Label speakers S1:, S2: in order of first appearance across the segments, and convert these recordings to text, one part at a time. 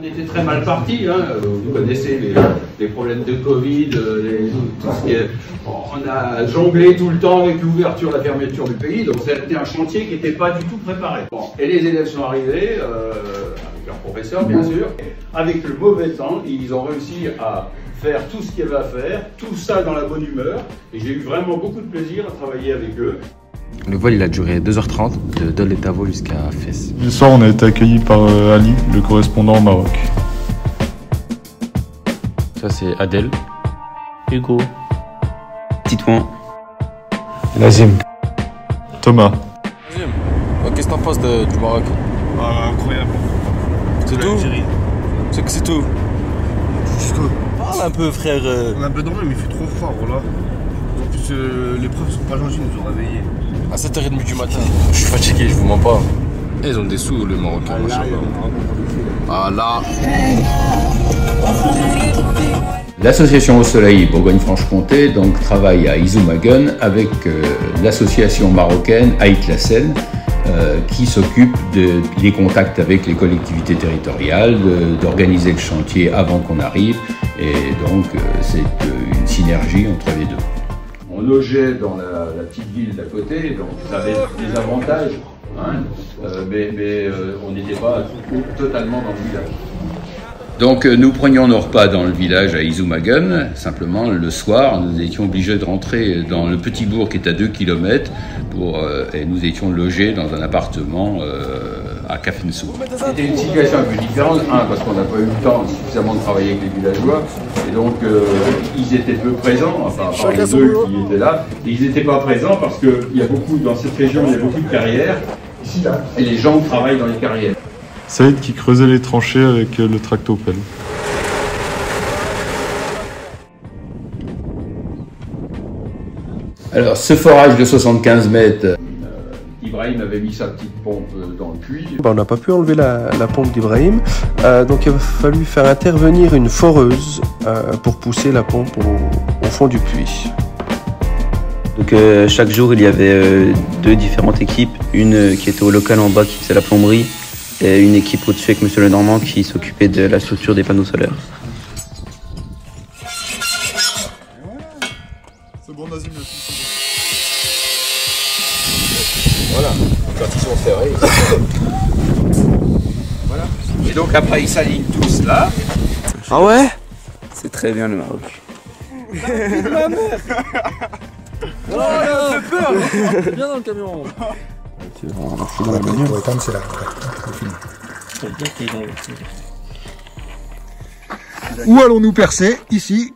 S1: on était très mal partis, hein. Vous connaissez les problèmes de Covid, tout ce qui est, on a jonglé tout le temps avec l'ouverture, la fermeture du pays, donc c'était un chantier qui n'était pas du tout préparé. Bon. Et les élèves sont arrivés, avec leurs professeurs bien sûr, avec le mauvais temps, ils ont réussi à faire tout ce qu'il y avait à faire, tout ça dans la bonne humeur, et j'ai eu vraiment beaucoup de plaisir à travailler avec eux.
S2: Le vol il a duré 2h30 de Dol et Tavo jusqu'à Fès.
S3: Le soir on a été accueillis par Ali, le correspondant au Maroc.
S2: Ça c'est Adèle.
S4: Hugo.
S2: Titouan.
S3: Nazim. Thomas.
S2: Nazim, qu'est-ce que t'en penses du Maroc?
S5: Incroyable.
S2: C'est tout? C'est que c'est tout? Parle un peu frère.
S5: On a un peu dormi mais il fait trop froid voilà. En plus les profs sont pas gentils, ils nous ont réveillés.
S2: À 7h30 du matin. Je suis fatigué, je vous mens pas. Et ils ont des sous le Marocain. Ah là.
S6: L'association Au Soleil Bourgogne-Franche-Comté donc travaille à Izoumagen avec l'association marocaine Haït Lassen qui s'occupe des contacts avec les collectivités territoriales, d'organiser le chantier avant qu'on arrive et donc c'est une synergie entre les deux. On logeait dans la petite ville d'à côté, donc ça avait des avantages, hein, mais on n'était pas totalement dans le village. Donc nous prenions nos repas dans le village à Izoumagen, simplement le soir nous étions obligés de rentrer dans le petit bourg qui est à 2 km et nous étions logés dans un appartement à Kafensou. C'était une situation un peu différente, parce qu'on n'a pas eu le temps suffisamment de travailler avec les villageois et donc ils étaient peu présents, enfin à part les deux qui étaient là, et ils n'étaient pas présents parce qu'il y a beaucoup, dans cette région il y a beaucoup de carrières et les gens travaillent dans les carrières.
S3: Saïd qui creusait les tranchées avec le tractopelle.
S6: Alors ce forage de 75 mètres, Ibrahim avait mis sa petite pompe dans le puits.
S7: On n'a pas pu enlever la pompe d'Ibrahim, donc il a fallu faire intervenir une foreuse pour pousser la pompe au fond du puits.
S4: Donc chaque jour il y avait 2 différentes équipes, une qui était au local en bas qui faisait la plomberie et une équipe au-dessus avec Monsieur Lenormand qui s'occupait de la structure des panneaux solaires.
S3: C'est bon Nazim,
S6: Voilà, quand ils sont ferrés, voilà. Et donc après ils s'alignent tous là.
S4: Ah ouais? C'est très bien le Maroc.
S8: Ma mère. Oh là, j'ai peur. C'est bien dans le camion.
S9: C'est là. Où allons-nous percer? Ici.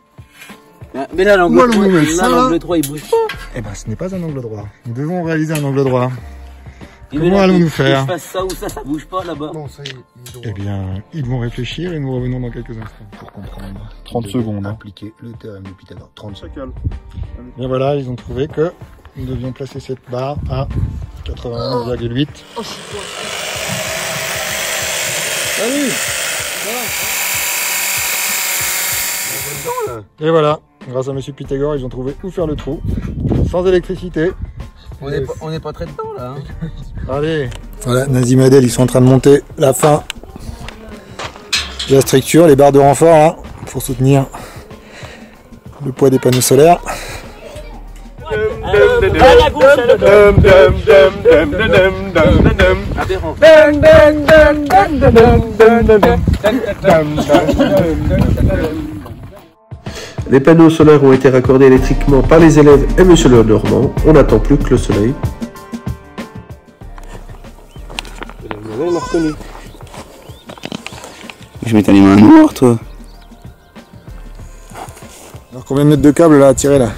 S4: Mais là, l'angle 3, il bouge pas.
S9: Eh ben, ce n'est pas un angle droit. Nous devons réaliser un angle droit.
S4: Et
S9: comment allons-nous faire?
S4: Si je fasse ça ou ça bouge pas là-bas.
S9: Bon, ça y est, eh bien, ils vont réfléchir et nous revenons dans quelques instants. Pour comprendre.
S3: 30 secondes.
S9: Appliquer le théorème de Pythagore. 30 secondes. Et voilà, ils ont trouvé que nous devions placer cette barre à 91,8.
S8: Salut.
S9: Et voilà, grâce à Monsieur Pythagore, ils ont trouvé où faire le trou, sans électricité.
S4: On n'est pas très dedans là. Hein.
S9: Allez. Voilà, Nazim et Adèle, ils sont en train de monter la fin de la structure, les barres de renfort là, pour soutenir le poids des panneaux solaires.
S7: Les panneaux solaires ont été raccordés électriquement par les élèves et Monsieur Lenormand. On n'attend plus que le soleil. On l'a reconnu.
S4: Je mets ta main noire, toi.
S9: Alors combien de mètres de câble là à tirer là?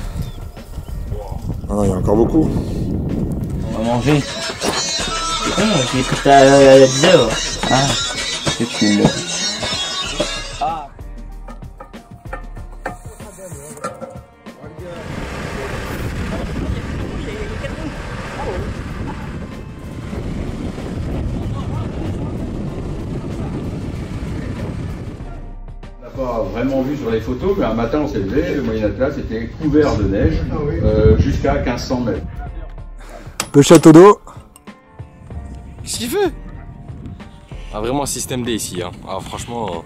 S9: Ah, il y a encore beaucoup.
S4: On va manger. J'ai pris à 10h. Ah, c'est nul.
S6: Pas vraiment vu sur les photos, mais un matin on s'est levé, le Moyen Atlas était couvert de neige jusqu'à 1500 mètres.
S9: Le château d'eau.
S8: Qu'est-ce qu'il fait?
S2: Ah, vraiment système D ici. Hein. Ah, franchement.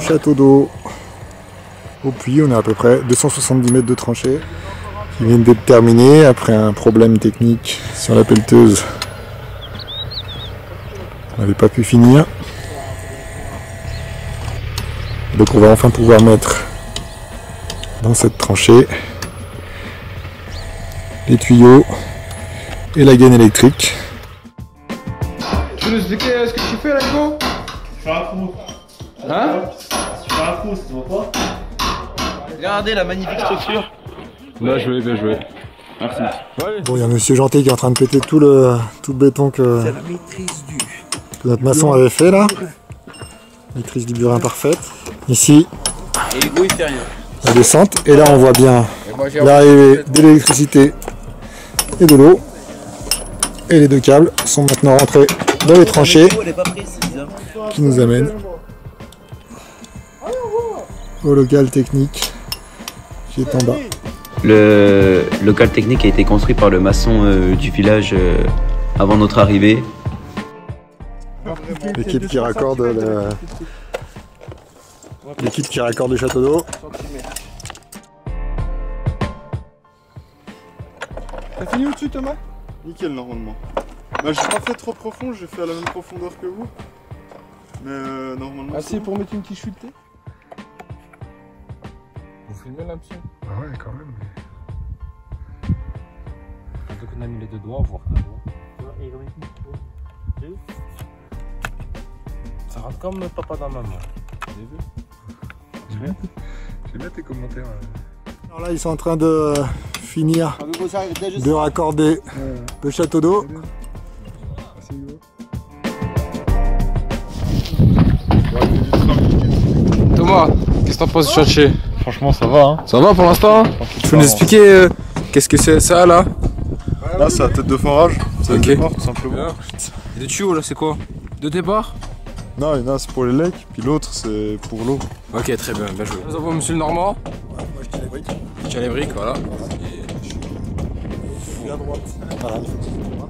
S9: Château d'eau au puits, on a à peu près 270 mètres de tranchée qui viennent d'être terminés après un problème technique sur la pelleteuse. On n'avait pas pu finir. Donc on va enfin pouvoir mettre dans cette tranchée les tuyaux et la gaine électrique.
S8: Tu peux nous expliquer ce que tu fais là, Nico?
S5: Je fais un trou.
S8: Hein?
S5: Je fais un trou, tu vois pas?
S7: Regardez la magnifique structure.
S3: Bien joué, bien joué.
S5: Merci.
S9: Bon, il y a Monsieur Gentil qui est en train de péter tout le béton que notre maçon avait fait là. Maîtrise du burin parfaite. Ici,
S7: Et Hugo il fait rien.
S9: la descente. Et là, on voit bien l'arrivée de l'électricité et de l'eau. Et les deux câbles sont maintenant rentrés dans les tranchées qui nous amènent au local technique qui est en bas.
S4: Le local technique a été construit par le maçon du village avant notre arrivée.
S9: L'équipe qui raccorde le château d'eau.
S8: T'as fini au-dessus, Thomas?
S3: Nickel, normalement. Bah, j'ai pas fait trop profond, j'ai fait à la même profondeur que vous. Mais normalement.
S8: Assez pour mettre une petite chute.
S2: Vous filmez là-dessus?
S9: Ah ouais, quand même.
S2: Donc on a mis les deux doigts, voire un doigt. Ça rentre comme papa dans maman.
S3: J'aime bien tes commentaires.
S9: Alors là, ils sont en train de finir de raccorder le château d'eau.
S2: Thomas, qu'est-ce que t'en penses du chantier?
S3: Franchement, ça va. Hein.
S2: Ça va pour l'instant? Tu peux nous expliquer qu'est-ce que c'est ça là?
S3: Là, c'est la tête de forage. C'est
S2: Ok.
S3: le départ, tout simplement.
S2: Et le tuyau là, c'est quoi? De départ?
S3: Non, il y en a, c'est pour les lecs, puis l'autre, c'est pour l'eau.
S2: Ok, très bien, bien joué. Nous avons monsieur le Normand.
S9: Moi, je tiens les briques.
S2: Il tient les briques, voilà.
S9: Et à droite. Voilà, il faut que ce soit droit.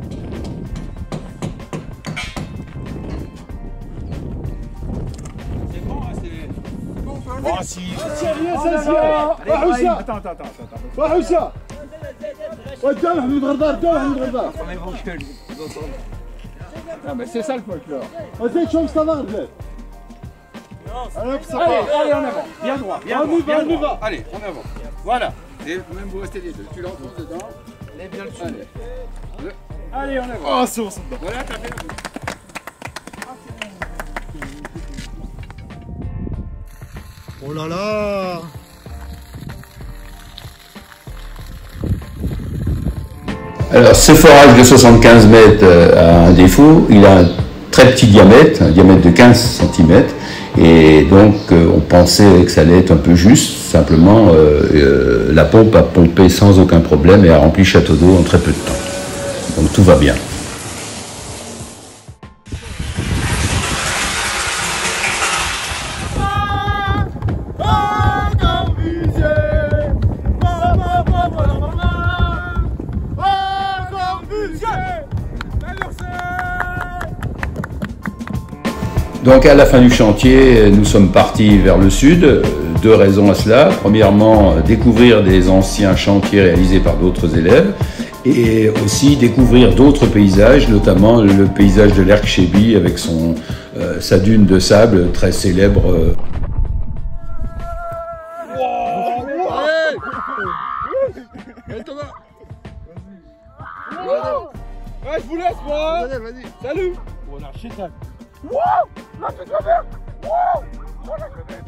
S5: Oh si. Sérieux, ça c'est. Attends. Wahoussa. Regarde, on va regarder. Ah mais c'est ça le folklore. Vas-y, tu ça va, Arlette. Allez, on avance. Bien droit. On y va. Allez, on avance. Voilà. Et même vous restez les deux. Tu l'enfonces dedans. Lève bien le dessus. Allez, on avance.
S3: Ah, c'est bon, c'est dedans.
S5: Voilà, t'as fait le coup.
S9: Oh là là!
S6: Alors, ce forage de 75 mètres a un défaut, il a un très petit diamètre, un diamètre de 15 cm, et donc on pensait que ça allait être un peu juste. Simplement, la pompe a pompé sans aucun problème et a rempli le château d'eau en très peu de temps. Donc tout va bien. Donc à la fin du chantier, nous sommes partis vers le sud. Deux raisons à cela. Premièrement, découvrir des anciens chantiers réalisés par d'autres élèves et aussi découvrir d'autres paysages, notamment le paysage de l'Erkchebi avec sa dune de sable très célèbre.
S8: Ouais, je vous laisse, moi. Vas-y. Salut. On a chétan. Wow, là tu te bien. Wow, on a fait bien.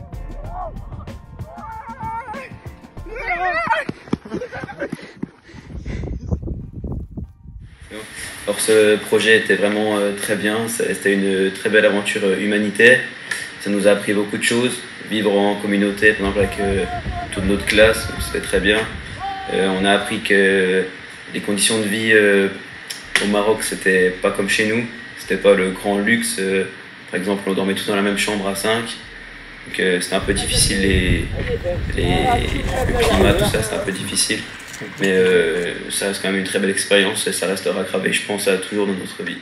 S4: Alors ce projet était vraiment très bien, c'était une très belle aventure humanitaire. Ça nous a appris beaucoup de choses, vivre en communauté par exemple avec toute notre classe, c'était très bien. On a appris que les conditions de vie au Maroc c'était pas comme chez nous, c'était pas le grand luxe Par exemple, on dormait tous dans la même chambre à 5. Donc c'était un peu difficile, le climat, tout ça, c'était un peu difficile. Mais ça reste quand même une très belle expérience et ça restera gravé, je pense, à toujours dans notre vie.